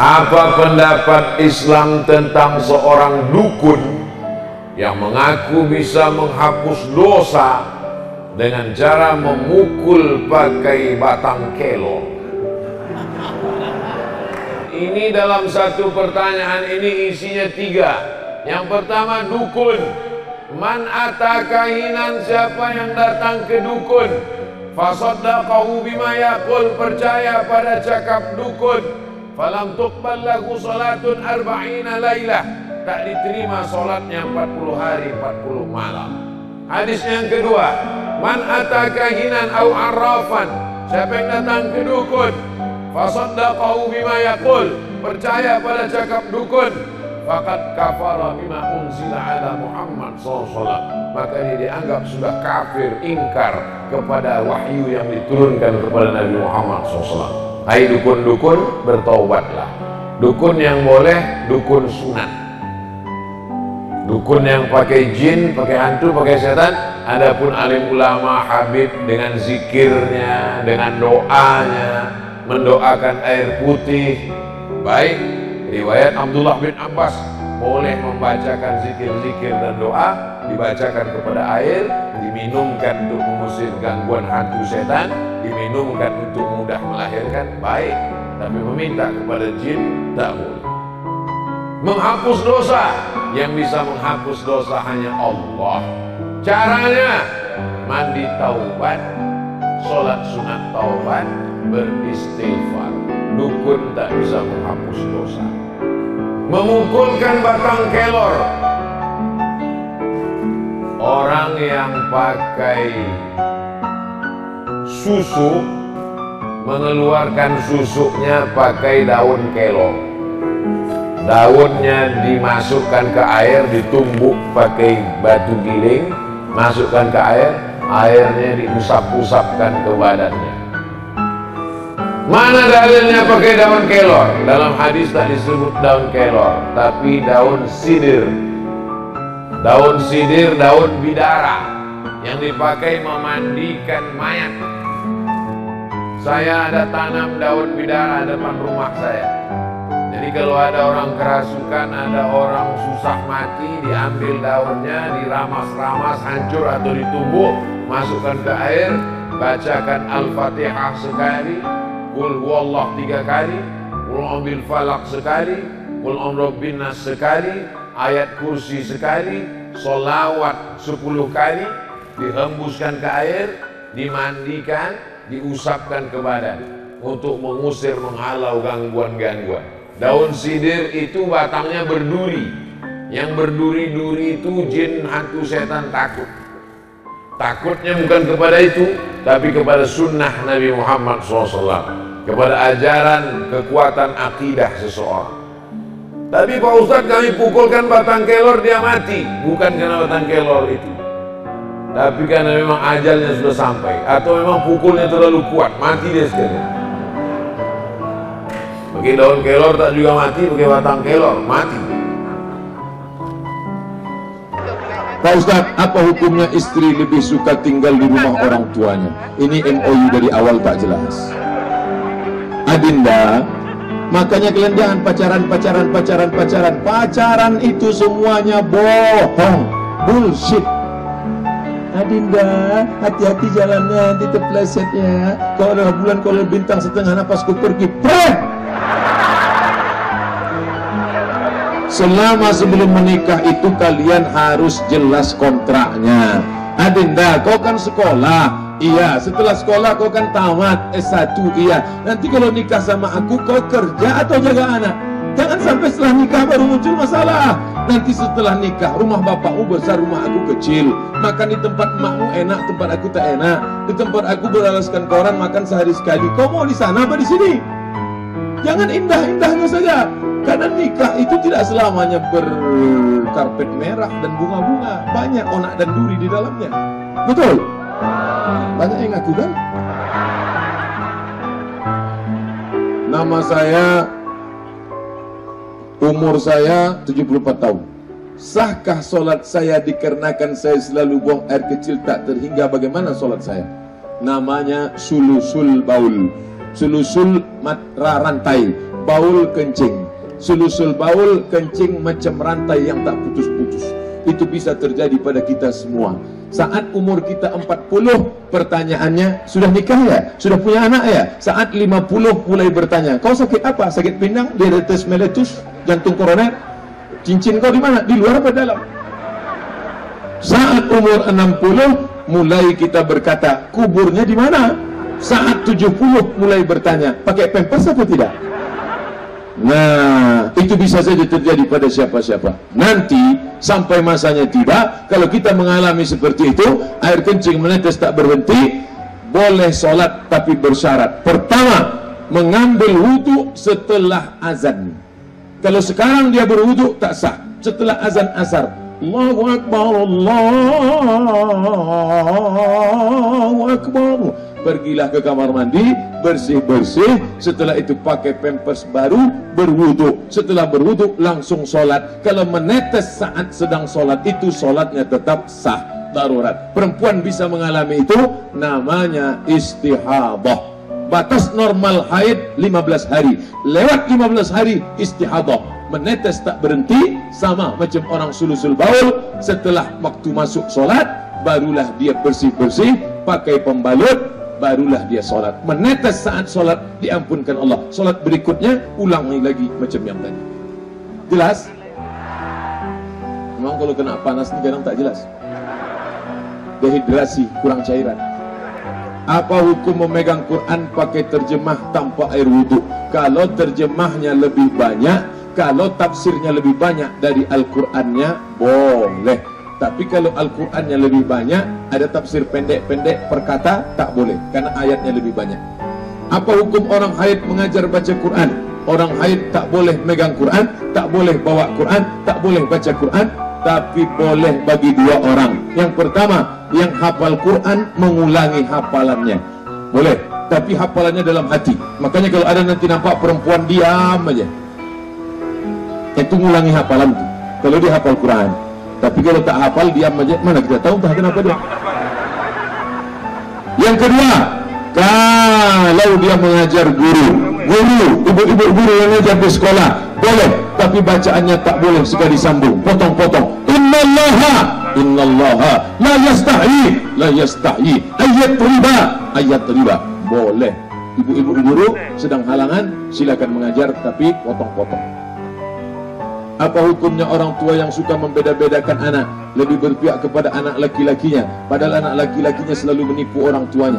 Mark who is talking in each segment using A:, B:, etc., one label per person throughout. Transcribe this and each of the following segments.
A: Apa pendapat Islam tentang seorang dukun yang mengaku bisa menghapus dosa dengan cara memukul pakai batang kelor? Ini dalam satu pertanyaan ini isinya 3. Yang pertama, dukun. Man ata kahinan, siapa yang datang ke dukun, fasaddaqahu bima yaqul, percaya pada cakap dukun, falam tuqbal lahu salatun 40 lailah, tak diterima salatnya 40 hari 40 malam. Hadis yang kedua, man ata kahinan au arrafan, siapa yang datang ke dukun, fasaddaqahu bima yaqul, percaya pada cakap dukun, faqad kafara bima unzila ala Muhammad SAW, maka dia dianggap sudah kafir, ingkar kepada wahyu yang diturunkan kepada Nabi Muhammad SAW. Hai dukun-dukun, bertaubatlah. Dukun yang boleh, dukun sunat. Dukun yang pakai jin, pakai hantu, pakai setan. Adapun alim ulama, habib dengan zikirnya, dengan doanya, mendoakan air putih. Baik, riwayat Abdullah bin Abbas, boleh membacakan zikir-zikir dan doa, dibacakan kepada air, diminumkan untuk mengusir gangguan hantu setan, diminumkan untuk mudah melahirkan, baik. Tapi meminta kepada jin, tak boleh. Menghapus dosa, yang bisa menghapus dosa hanya Allah. Caranya, mandi taubat, sholat sunat taubat, beristighfar. Dukun tak bisa menghapus dosa. Memukulkan batang kelor, orang yang pakai susu mengeluarkan susuknya pakai daun kelor. Daunnya dimasukkan ke air, ditumbuk pakai batu giling, masukkan ke air, airnya diusap-usapkan ke badannya. Mana dalilnya pakai daun kelor? Dalam hadis tak disebut daun kelor, tapi daun sidir. Daun sidir, daun bidara yang dipakai memandikan mayat. Saya ada tanam daun bidara depan rumah saya. Jadi kalau ada orang kerasukan, ada orang susah mati, diambil daunnya, diramas-ramas, hancur atau ditumbuk, masukkan ke air, bacakan Al-Fatihah sekali, Qul huwallah 3 kali, Qul a'udzu falaq sekali, Qul a'udzu binnas sekali, ayat kursi sekali, sholawat 10 kali, dihembuskan ke air, dimandikan, diusapkan ke badan untuk mengusir, menghalau gangguan-gangguan. Daun sidir itu batangnya berduri. Yang berduri-duri itu jin, hantu, setan takut. Takutnya bukan kepada itu, tapi kepada sunnah Nabi Muhammad SAW, kepada ajaran kekuatan akidah seseorang. Tapi Pak Ustadz, kami pukulkan batang kelor, dia mati. Bukan karena batang kelor itu, tapi karena memang ajalnya sudah sampai, atau memang pukulnya terlalu kuat, mati dia sekalian. Pakai daun kelor tak juga mati, pakai batang kelor mati.
B: Pak Ustadz, apa hukumnya istri lebih suka tinggal di rumah orang tuanya? Ini MOU dari awal tak jelas. Adinda, makanya kalian jangan pacaran. Pacaran itu semuanya bohong, bullshit. Adinda, hati-hati jalannya, nanti terpleset ya. Kalau ada bulan, kalau bintang setengah napasku pergi. Selama sebelum menikah itu kalian harus jelas kontraknya. Adinda, kau kan sekolah, iya. Setelah sekolah kau kan tamat S1, iya. Nanti kalau nikah sama aku, kau kerja atau jaga anak? Jangan sampai setelah nikah baru muncul masalah. Nanti setelah nikah, rumah bapakmu besar, rumah aku kecil. Makan di tempat emakmu enak, tempat aku tak enak. Di tempat aku beralaskan koran, makan sehari sekali. Kau mau di sana apa di sini? Jangan indah-indahnya saja. Karena nikah itu tidak selamanya berkarpet merah dan bunga-bunga. Banyak onak dan duri di dalamnya. Betul? Banyak yang ngaku kan? Nama saya, umur saya 74 tahun. Sahkah solat saya dikarenakan saya selalu buang air kecil tak terhingga? Bagaimana solat saya? Namanya sulusul baul. Sulusul matra rantai. baul kencing. Sulusul baul kencing macam rantai yang tak putus-putus. Itu bisa terjadi pada kita semua. Saat umur kita 40, pertanyaannya, sudah nikah ya? Sudah punya anak ya? Saat 50 mulai bertanya, kau sakit apa? Sakit pinggang, diabetes mellitus, jantung koroner? Cincin kau di mana? Di luar apa dalam? Saat umur 60 mulai kita berkata, kuburnya di mana? Saat 70 mulai bertanya, pakai pampers atau tidak? Nah, itu bisa saja terjadi pada siapa-siapa. Nanti sampai masanya tiba, kalau kita mengalami seperti itu, air kencing menetes tak berhenti, boleh sholat tapi bersyarat. Pertama, mengambil wudhu setelah azan. Kalau sekarang dia berwudhu tak sah. Setelah azan asar, Allahu Akbar, Allahu Akbar, pergilah ke kamar mandi, bersih-bersih, setelah itu pakai pampers baru, berwudu. Setelah berwudu langsung sholat. Kalau menetes saat sedang sholat, itu sholatnya tetap sah, darurat. Perempuan bisa mengalami itu, namanya istihadah. Batas normal haid 15 hari. Lewat 15 hari istihadah, menetes tak berhenti, sama macam orang sulusul baul. Setelah waktu masuk sholat, barulah dia bersih-bersih, pakai pembalut, barulah dia sholat. Menetes saat sholat, diampunkan Allah. Sholat berikutnya ulangi lagi macam yang tadi. Jelas? Memang kalau kena panas ini kadang tak jelas. Dehidrasi, kurang cairan. Apa hukum memegang Quran pakai terjemah tanpa air wudhu? Kalau terjemahnya lebih banyak, kalau tafsirnya lebih banyak dari Al-Qurannya, boleh. Tapi kalau Al-Qurannya lebih banyak, ada tafsir pendek-pendek per kata, tak boleh, karena ayatnya lebih banyak. Apa hukum orang haid mengajar baca Quran? Orang haid tak boleh megang Quran, tak boleh bawa Quran, tak boleh baca Quran, tapi boleh bagi dua orang. Yang pertama, yang hafal Quran mengulangi hafalannya, boleh, tapi hafalannya dalam hati. Makanya kalau ada nanti nampak perempuan diam aja, itu mengulangi hafalan itu, kalau dia hafal Quran. Tapi kalau tak hafal, diam aja, mana kita tahu entah kenapa dia. Yang kedua, kalau dia mengajar guru, ibu-ibu guru yang mengajar di sekolah, boleh, tapi bacaannya tak boleh suka disambung, potong-potong. Innallaha la yastahi ayat riba, boleh. Ibu-ibu guru sedang halangan, silakan mengajar, tapi potong-potong. Apa hukumnya orang tua yang suka membeda-bedakan anak, lebih berpihak kepada anak laki-lakinya, padahal anak laki-lakinya selalu menipu orang tuanya?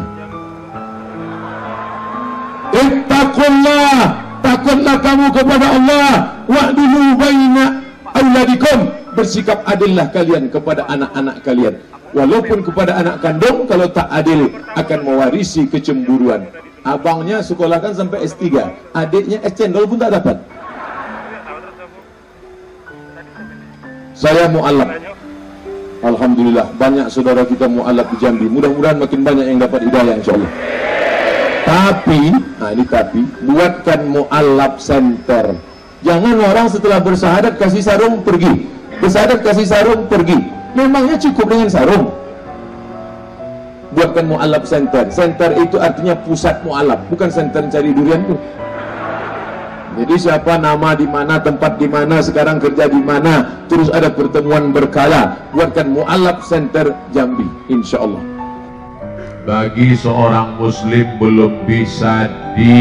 B: Ittaqullah, takutlah kamu kepada Allah. Wa'dilu baina auladikum, bersikap adillah kalian kepada anak-anak kalian. Walaupun kepada anak kandung, kalau tak adil akan mewarisi kecemburuan. Abangnya sekolahkan sampai S3, adiknya es cendol pun tak dapat. Saya mu'alaf, alhamdulillah banyak saudara kita mu'alaf di Jambi. Mudah-mudahan makin banyak yang dapat hidayah insyaallah. Tapi, buatkan mu'alaf center. Jangan orang setelah bersahadat kasih sarung pergi, bersahadat kasih sarung pergi. Memangnya cukup dengan sarung? Buatkan mu'alaf center. Center itu artinya pusat mu'alaf, bukan center cari durian tuh. Jadi siapa nama di mana, tempat di mana, sekarang kerja di mana, terus ada pertemuan berkala, buatkan mu'alaf center Jambi, insya Allah.
A: Bagi seorang muslim belum bisa di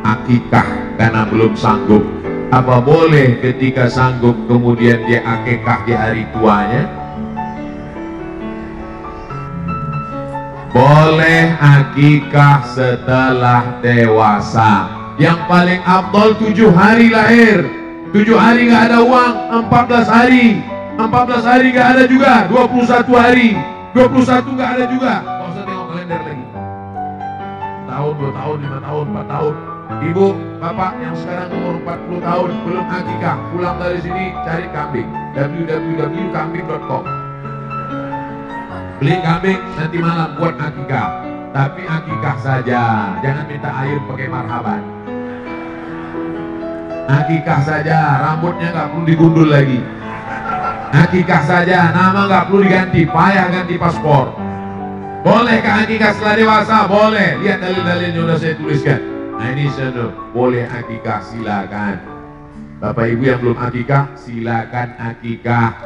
A: akikah karena belum sanggup, apa boleh ketika sanggup kemudian dia akikah di hari tuanya? Boleh akikah setelah dewasa. Yang paling afdol 7 hari lahir. 7 hari gak ada uang, 14 hari. 14 hari gak ada juga, 21 hari. 21 gak ada juga. Gak usah tengok kalender lagi. Tahun, 2 tahun, 5 tahun, 4 tahun. Ibu, bapak yang sekarang umur 40 tahun belum akikah, pulang dari sini cari kambing. www.kambing.com. Beli kambing, nanti malam buat akikah. Tapi akikah saja, jangan minta air pakai marhaban. Akikah saja, rambutnya nggak perlu digundul lagi. Akikah saja, nama nggak perlu diganti, payah ganti paspor. Bolehkah akikah setelah dewasa? Boleh. Lihat dalil-dalilnya udah saya tuliskan. Nah ini sono, boleh akikah silakan. Bapak Ibu yang belum akikah, silakan akikah.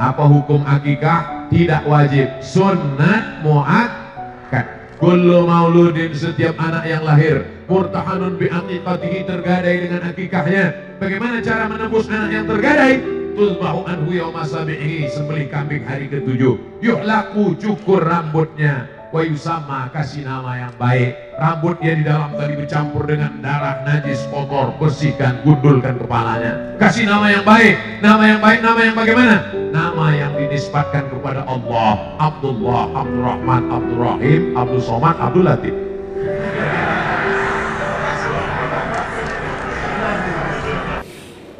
A: Apa hukum akikah? Tidak wajib, sunnat muakkad. Kullu mauludin, setiap anak yang lahir murtahanun bi aqiqatihi, tergadai dengan akikahnya. Bagaimana cara menembus anak yang tergadai? Tuzbahu anhu yauma sabihi, sembelih kambing hari ke-7. Yuhlaku, cukur rambutnya. Wa yusama, kasih nama yang baik. Rambutnya di dalam tadi bercampur dengan darah najis kotor, bersihkan, gundulkan kepalanya. Kasih nama yang baik. Nama yang baik, nama yang bagaimana? Nama yang dinisbatkan kepada Allah. Abdullah, Abdurrahman, Abdurrahim, Abdul Somad, Abdul Latif.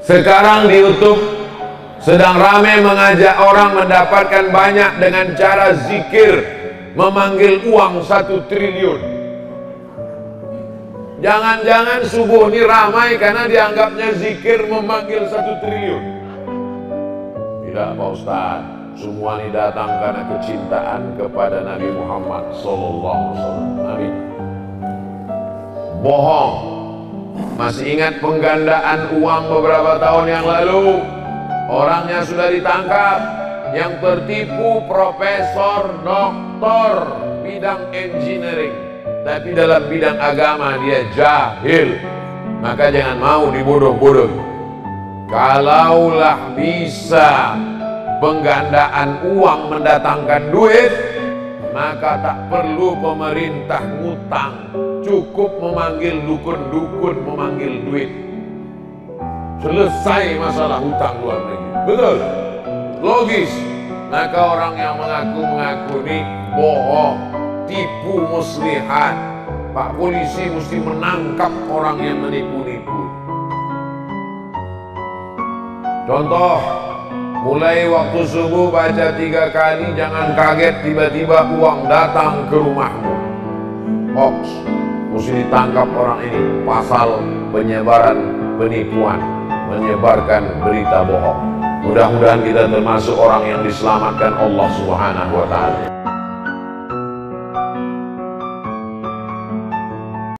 A: Sekarang di YouTube sedang ramai mengajak orang mendapatkan banyak dengan cara zikir, memanggil uang 1 triliun. Jangan-jangan subuh ini ramai karena dianggapnya zikir memanggil 1 triliun. Tidak Pak Ustaz, semua ini datang karena kecintaan kepada Nabi Muhammad SAW. Amin. Bohong. Masih ingat penggandaan uang beberapa tahun yang lalu? Orangnya sudah ditangkap. Yang tertipu profesor, doktor, bidang engineering, tapi dalam bidang agama dia jahil. Maka jangan mau dibodoh-bodoh. Kalaulah bisa penggandaan uang mendatangkan duit, maka tak perlu pemerintah ngutang, cukup memanggil dukun-dukun memanggil duit. Selesai masalah hutang luar negeri. Betul? Logis. Maka orang yang mengaku-mengaku ini bohong, tipu muslihat. Pak polisi mesti menangkap orang yang menipu-nipu. Contoh, mulai waktu subuh baca 3 kali, jangan kaget tiba-tiba uang datang ke rumahmu. Hoax, mesti ditangkap orang ini. Pasal penyebaran penipuan, menyebarkan berita bohong. Mudah-mudahan kita termasuk orang yang diselamatkan Allah Subhanahu wa ta'ala.